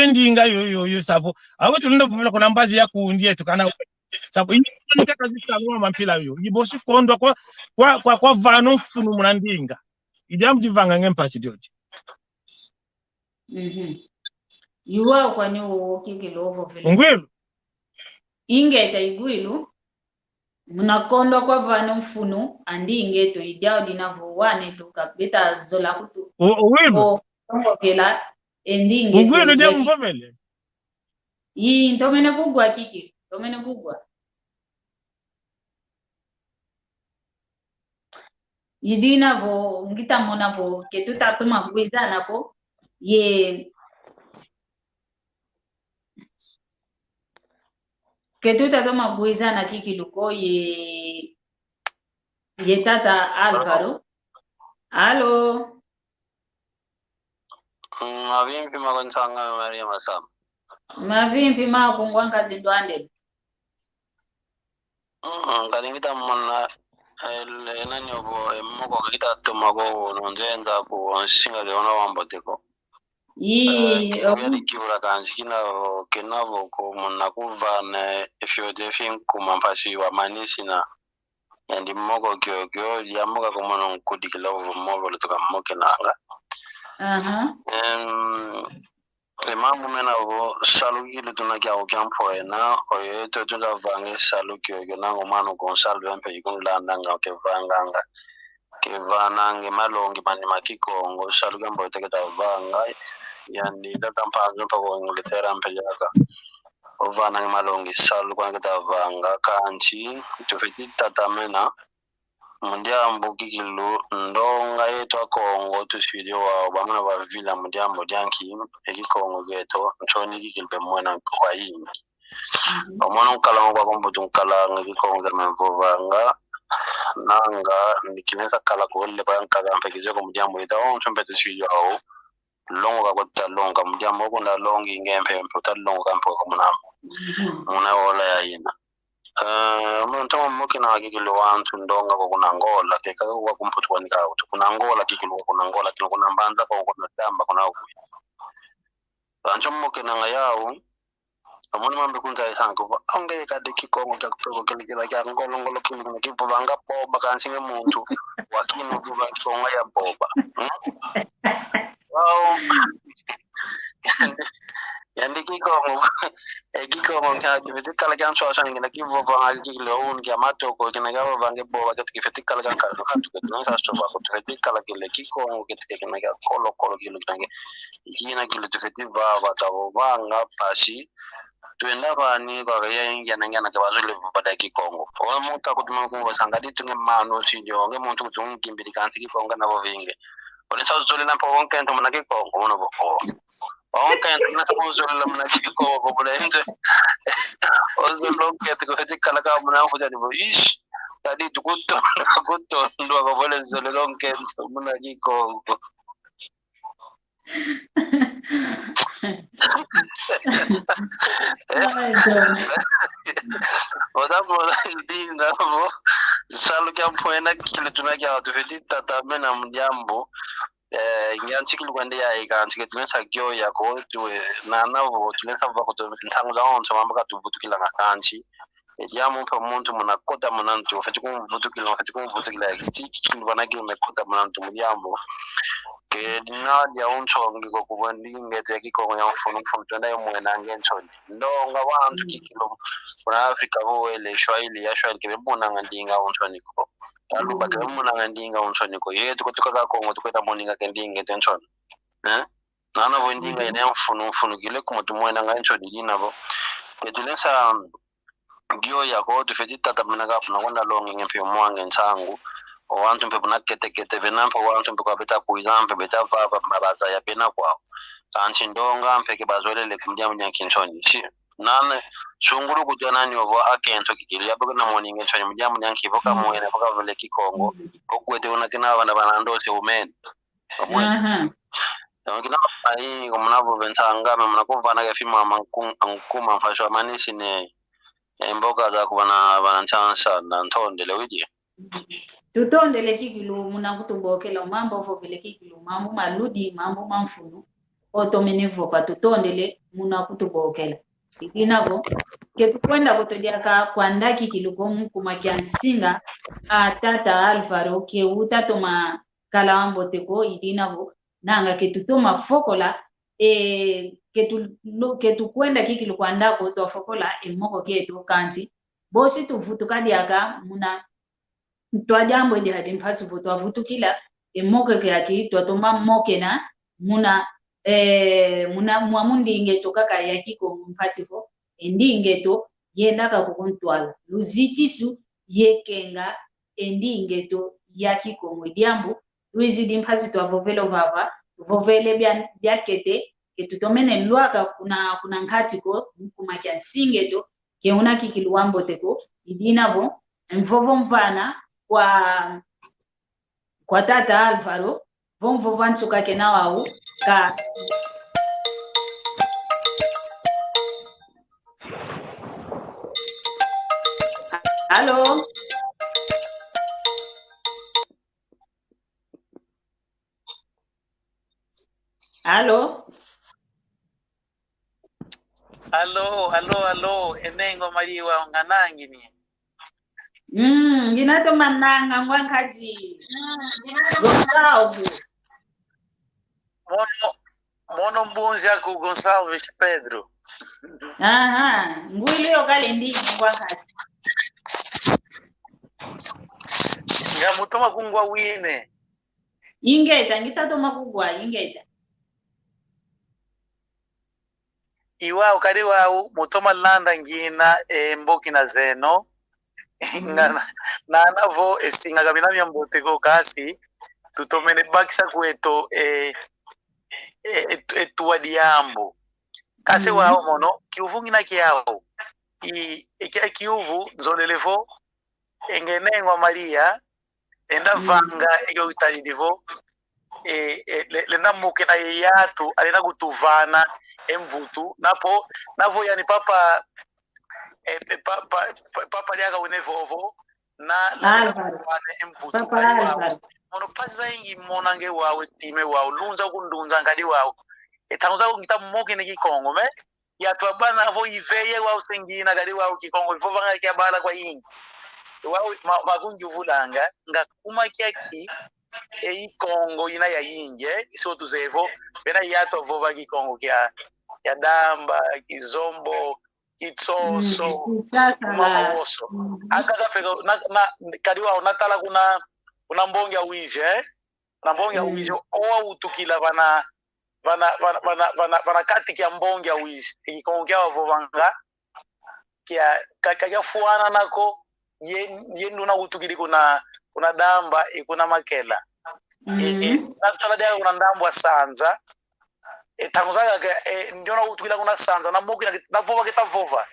Ndinga yo savo awuthi lindo vumela kona mbazi yakundi yethu kana savo inika kazisa ngoma mpila yo ibosi kondwa kwa vano mfunu muna Ndinga idiamu divanga ngempachi dioti Yuwa kwa nyo kikilovo vile ngwilu Ingeta igwilu munakondwa kwa vano mfunu andi Nding'Eto idiao dinavo wane tukabeta zola kutu uwilu Kongo pela Nding'Eto ngwilu dia mvovele ntomene kugwa kiki ntomene kugwa yidina vo ngita mona vo ketuta tuma kuizana po ye ketuta tuma kuizana kiki luko ye tata Alvaro. Allo. Mavimpi magontsanga Maria Masam. Mavimpi makungwanga zindwande. Kalingita mona enanyobo moko kita tomago nonzenza ku singa leona wamboteko. Yali kibura kanjikina kenavo ko mona kuva na efyote fin kumampashi wa manisina yandi moko kyo yamuka ko mono kudikila moko lutuka moke nanga. Mambo mena vo saluki lutuna kia ukiampo na oye totula vange saluki yo nango mano konsalve ampe ikunlanda nga ke vanganga ke vanange malongi mani makikongo saluki ampo teketa vanga yani data mpanzo pa ko ngulitera ampe yaka vanange malongi saluki kwangeta vanga kanchi tufiti tatamena mundiambo kikilu ndonga yetu akongo tushidio wa bamuna wa vila mundiambo dianki ekikongo geto nchoni kikilpe mwena kwa yingi omwana nkala kwa kombo tunkala ngikongo za mvovanga nanga nikinesa kala ko le ba nkaga mpekize ko mundiambo ita on chombe tushidio au longa kwa longa mundiambo ko na longi ngempe mpota longa kampo ko muna wala ya ina Mwantawa mmoke na kikilo wantu ndonga kwa kuna Angola keka kwa kumputu wanika auto kuna Angola kikilo kuna Angola kilo kuna mbanza kwa kuna damba kuna ukui ancho mmoke na ngayao amoni mambe kunza isango kwa onge kade Kikongo kya kupego kilikila kya ngolo kili kuna kipo vanga boba kansinge muntu wakino kuva Kikongo ya boba wow yandi Kikongo Kikongo kya kivetikala kya nso asani ngina kivo vanga kikilo ungi amato ko kina gawa vange boba kivetikala kya kalo hatu ketunza soba ko kivetikala kile Kikongo kitikena kya kolo kilo kinange ikina kilo tifetiva batavo vanga pasi tuenda bani kwa yenge nangana kwa bazule bada Kikongo owa muta kutuma ko sangadi tunge mano sinjo nge muntu kutungi kimbiri kansi Kikongo nabo vinge ole sa zole na po kento mna Kikongo ono bo kento na sa zole mna Kikongo ko bulenze ozolo keto ko tikala ka mna ko jadi bo ish tadi tukuto ndo ko bole zole long kento mna Kikongo Oda poena kile tunakia tufeti tata mena mjambo nyanchi kilwende ya ikanchi ketunesa kyo ya ko tuwe na navo tunesa vako ntangu za onso mambaka tuvutukila ngakanchi jamu pa muntu munakota munantu feti kumvutukila kilwana kilumekota munantu mjambo ke dinadya onso ngiko kubwendingete Kikongo ya mfunu twenda yo mwena ngenchoni ndonga wantu kikilo kuna Afrika voele shwaili ya shwaili kebona ngandinga onso niko aluba kebona ngandinga onso niko yetu kutoka Kongo tukweta moninga kendinga tenchoni nana voindinga ine mfunu kile kumutu mwena ngenchoni dinabo ketulesa gyo yako tufeti tata mnaga nakwenda longi ngempe mwange nsangu wantu mpe bunakete venampo wantu mpe kwa beta kuizampe beta vava mabaza ya pena kwao tanchi ndonga mpe ke bazolele kumjamu nyankinchoni si nane shunguru kujanani ovo akento kikili yapo na moninga nchoni mjamu nyankivoka mwene voka vile Kikongo okwete unakina vana banandose umeni kina ai kumnavo vensanga mnakuvana ke fima ankuma mfasho manisi ne mboka za kubana banachansa na ntondele wiji tutondele kikilu muna kutubokela mambo vo vile kikilu mambo maludi mambo manfunu otomenevo pa tutondele muna kutubokela inavo ketukwenda kutodiaka kwanda kikilu komu kumakiansinga tata Alvaro ke utatoma kalambo teko idinavo nanga ketutoma fokola ketukwenda kikilu kwanda ko fokola emoko ketu kanti bosi tuvutukadiaka muna twajambo ndi hadi mpasivo twavutukila emoke yake twatoma mokena muna Nding'Eto kaka ya Kikongo mpasivo Nding'Eto yendaka kukuntwala Luzitisu ye Kenga Nding'Eto ya Kikongo diambo tuizidi mpasi twavovelo vava vovele byakete ketutomene lwaka kuna nkatiko kumakia Nding'Eto keuna kikiluambo teko idinavo mvovo mvana kwa tata Alvaro vomvo vanchuka kenawau ka Halo enengo mariwa nganangi ni nginato mananga ngwankazi Gonçalves mono mbunzi aku Gonçalves Pedro ngwilio kale ndini ngwankazi ngamutoma kungwa wine ingeta ngitatoma kugwa ingeta iwao kali wao mutoma landa ngina mboki na zeno na navo esinga kabina myamboteko kasi tutomene bakisa kweto etuwa diambo kasi wao mono kiuvu ngina kiao kiuvu nzolelevo engenengwa Maria enda vanga ego utalidivo lenda muke na yatu alina kutuvana emvutu navo yani papa liaga unevovo na emvutu mono pasa ingi monange wawe time wawe lunza kundunza ngadi wawe etanguza ngita moke ne Kikongo me yatu abana vo iveye wawe sengina ngadi wawe Kikongo vo vanga kia bala kwa ingi wawe magunju vulanga ngakuma kiaki Kongo ina ya inje iso tuzevo bena yatu vo Kikongo kia ya damba kizombo kitsoso mawoso akaka fega na kadiwa unatala kuna mbonga wije na mbonga wije owa utukila bana kati kia mbonga wije Kikongo wavovanga kia kaka fuana nako yendu na utukili kuna damba kuna makela natala dia kuna ndambwa sanza tanguzaga ndiona utukila kuna sanza na mboki na vova kitavova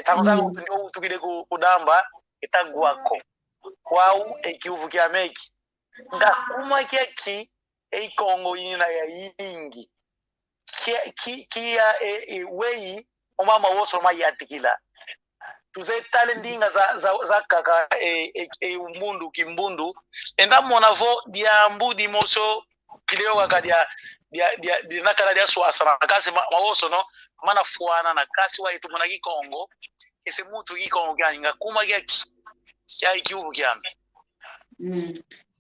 tanguzaga ndio utukile kudamba itagwako kwau ekiuvu kia meki ngakuma kiaki Kongo ina ya yingi kia wei omama woso mayatikila tuzetale ndinga za kaka umbundu kimbundu enda monavo dia mbudi moso kileo kaka dia nakala dia swasana kasi mawoso no mana fuana na kasi wa itu mona Kikongo ese mutu Kikongo kanga kuma kya ikiubu kyambe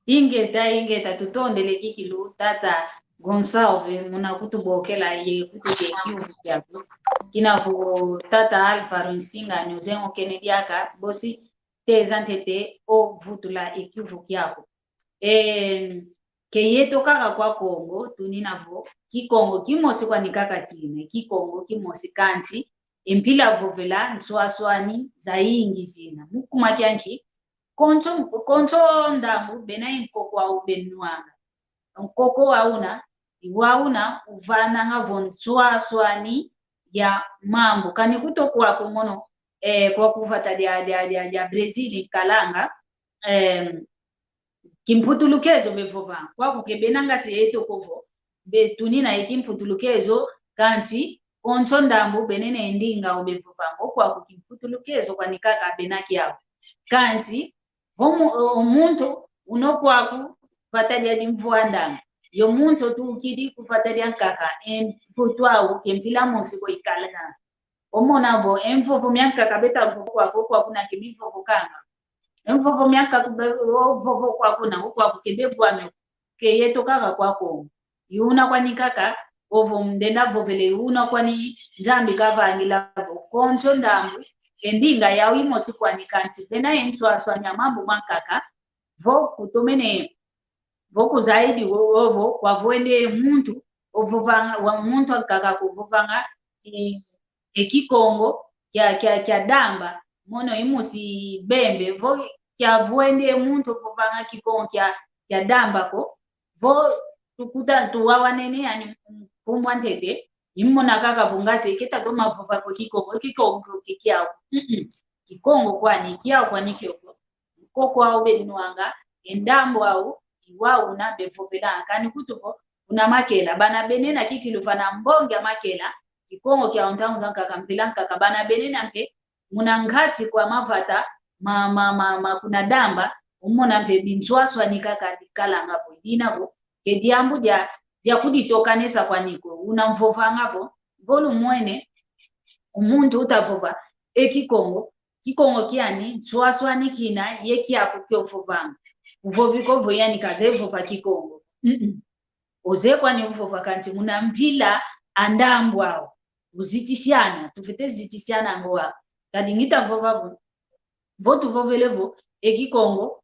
ingeta tutondele kikilu tata Gonsalve muna kutubokela ye kutuje kiubu kyako kinavo tata Alvaro Nsinga nyozengo kenediaka bosi tezantete o vutula ikiubu kyako keyeto kaka kwa Kongo tuninavo Kikongo kimosi kwa nikaka kine Kikongo kimosi kanti empila vovela nswaswani za ingi zina mukuma kyanki koncho ndambu bena inkoko au benuanga nkoko wauna uvana ngavo nswaswani ya mambo kani kutokuwa kumono kwa kuvata dia Brazil kalanga kimputulukezo bevova kwa kukebenanga seyeto kovo betunina ikimputulukezo kanti koncho ndambu benene ndinga obevovango kwa kukimputulukezo kwa nikaka benaki yao kanti omuntu unokwaku fatadia dimvuandanga yo muntu tu ukidi kufatadia nkaka emputwao kempila musiko ikalana omonavo emvovo myankaka beta kwako kwa kuna kibivovo kanga emvovo myaka vovo kwako na kwa kebevwame keyeto kaka kwako yuna kwa nikaka ovo mdenda vovele yuna kwa ni nzambi kavangila koncho ndambu endinga yao imosi kwa nikanti bena enswaswa nyamambo makaka vo kutomene voku zaidi ovo kwa voende muntu ovovanga wa muntu akaka kuvovanga Kikongo kya damba mono imusi bembe vo kya voende muntu ovovanga Kikongo kya damba ko vo tukuta tuwawanene yani kumwantete imona kaka vungase kita toma vova kwa Kikongo kikiao Kikongo kwani kiao kwani kyoko koko au benuanga endambo au iwao na bevovela kani kutuvo una makela bana benena kikilufana mbonge makela Kikongo kya ontaunza kaka mpilanka kabana benena mpe muna ngati kwa mavata kuna damba umona mpe binchwaswa nikaka dikalanga po dinavo kediambu dia kuditokanisa kwa niko unamvovangavo volu mwene umuntu utavova Kikongo kiani chwaswa nikina yeki yako kyovovanga uvoviko voyani kazevova Kikongo oze kwani uvova kanti muna mpila andambwao uzitisiana tufete zitisiana ngoa kadi ngita vova votu vovelevo Kikongo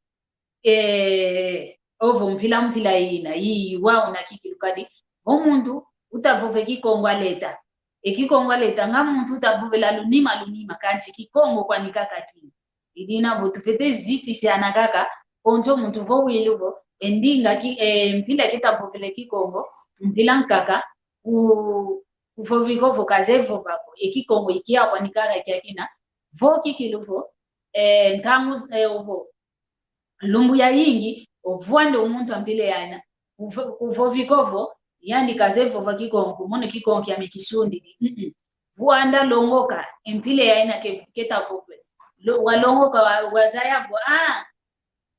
ovo mpila ina yi wao na kikilukadi omuntu utavove Kikongo aleta Kikongo aleta nga muntu utavovela lunima kanti Kikongo kwa nikaka kini idina votu fete zitisiana kaka onjo muntu vowiluvo endinga mpila kitavovele Kikongo mpila nkaka uvoviko vokazevo vako Kikongo ikia kwa nikaka kyakina vo kikiluvo ntamu ovo lumbu ya yingi ovwande umuntu ampile yana uvovikovo yani kazevo va Kikongo mono Kikongo kya mikisundi vuanda longoka empile yana keta vove walongoka wazayabo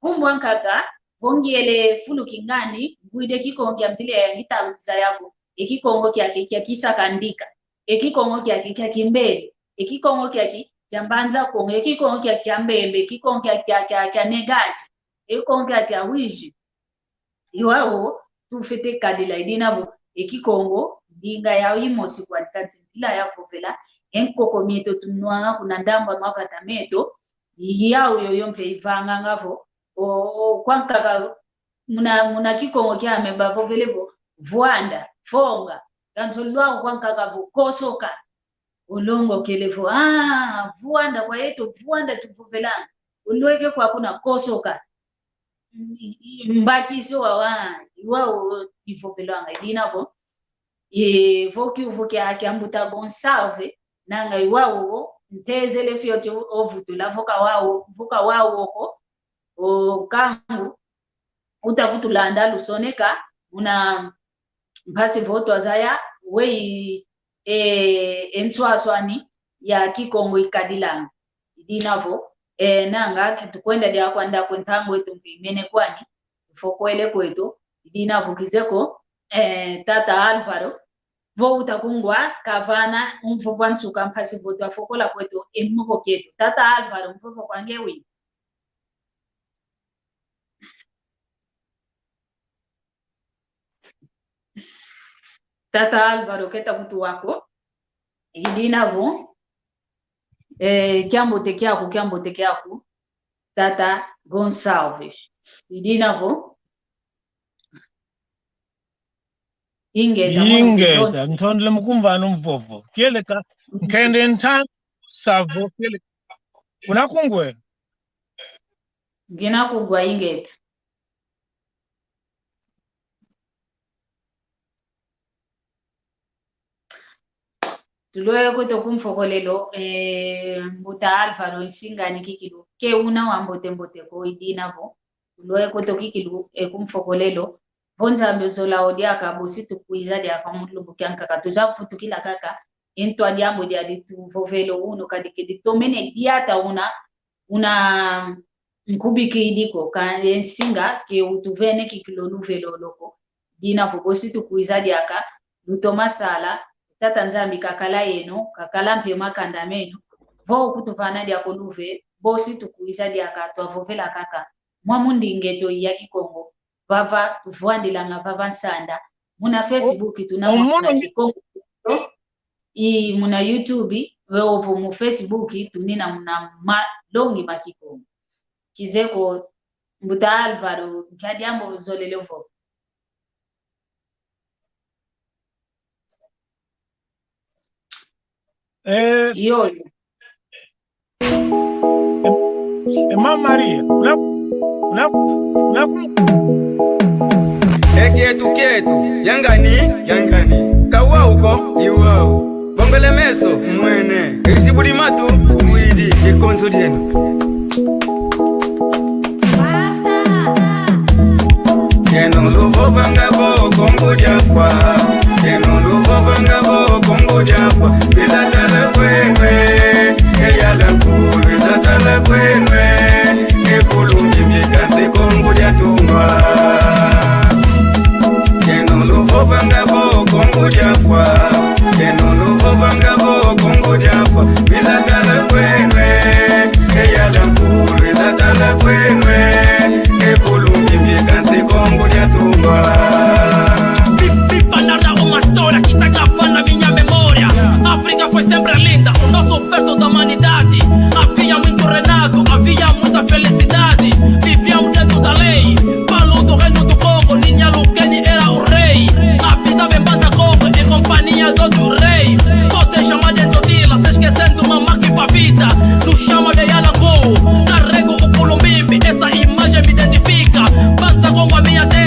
kumbwa nkaka vongiele fulu kingani guide Kikongo kya mpile ya ngita zayabo Kikongo kya kisa kandika Kikongo kya kimbele Kikongo kya jambanza kongo Kikongo kya mbembe Kikongo kya negaji Kikongo kya wiji iwao tufete kadila idinabo Kikongo dinga yao imosi kwa kati bila ya fovela enkoko mieto tunwanga kuna ndamba mavata meto yao yoyompe ivanga ngavo kwankaka muna Kikongo kya meba fovelevo vuanda fonga kanzolwa kwankaka vukosoka ulongo kelevo vuanda kwa yeto vuanda tuvovelanga ulweke kwa kuna kosoka mbaki sio wao ivovelanga idinavo voki akiambuta Gonsalve nanga iwao ntezele fyote ovutula voka wao oko kangu utakutulanda lusoneka una mpasi voto azaya wei enswaswani ya Kikongo ikadilanga dinavo nanga kitukwenda dia kwanda kwentango wetu mpimene kwani fokwele kwetu dinavo kizeko tata Alvaro vo utakungwa kavana mfova nsuka mpasi votu afokola kwetu emuko ketu tata Alvaro mfova kwangewi tata Alvaro keta kutu wako idinavo kiambo teke yako tata Gonçalves idinavo ingeza ntondle mukumvana umvovo keleka nkende ntan savo keleka unakungwe gina kugwa ingeta tuloye kuto kumfokolelo mbuta Alvaro isingani kikilu ke una wambote ko idinavo tuloye kuto kikilu kumfokolelo bonza mbezola odiaka bositu kuizadi akamulu bukianka katuza futu kila kaka into adiambo dia dituvovelo uno kadikidi tomene diata una nkubiki idiko kan singa ke utuvene kikilo nuvelo loko dinavo bositu kuizadi aka lutoma sala tata nzambi kakala yeno kakala mpe makanda meno vo kutuvana dia koluve bosi tukuisa dia katwa vovela kaka mwamu Nding'Eto ya Kikongo bava tuvwandila nga bava nsanda muna Facebook tuna muna Kikongo muna YouTube weovo mu Facebook tunina muna longi makikongo kizeko mbuta Alvaro kadiambo zolelevo yoyo Mama Maria Kietu yangani kawa uko iwao bombele meso mwene isibudi matu umwidi ikonzo dienu Yeno luvo vangabo Kongo diafwa Yeno luvo vangabo Kongo diafwa Bizatala kwenwe Eyala kuru Bizatala kwenwe Ekulungi mikansi Kongo diatungwa Yeno luvo vangabo Kongo diafwa Yeno luvo vangabo Kongo diafwa Bizatala kwenwe Eyala kuru Bizatala kwenwe Ekulungi mikansi Kongo diatungwa Narra uma história que tá gravando na minha memória. África foi sempre linda, o nosso berço da humanidade. Havia muito renato, havia muita felicidade. Vivíamos dentro da lei, Palu do reino do Congo, Linha Luquene era o rei. Habitava em Banda Congo, em companhia do outro rei. Só te chama de Zodila, se esquecendo uma máquina pra vida. Nos chama de Yalangu, carrego o Columbimbi, essa imagem me identifica. Banda Congo a minha terra.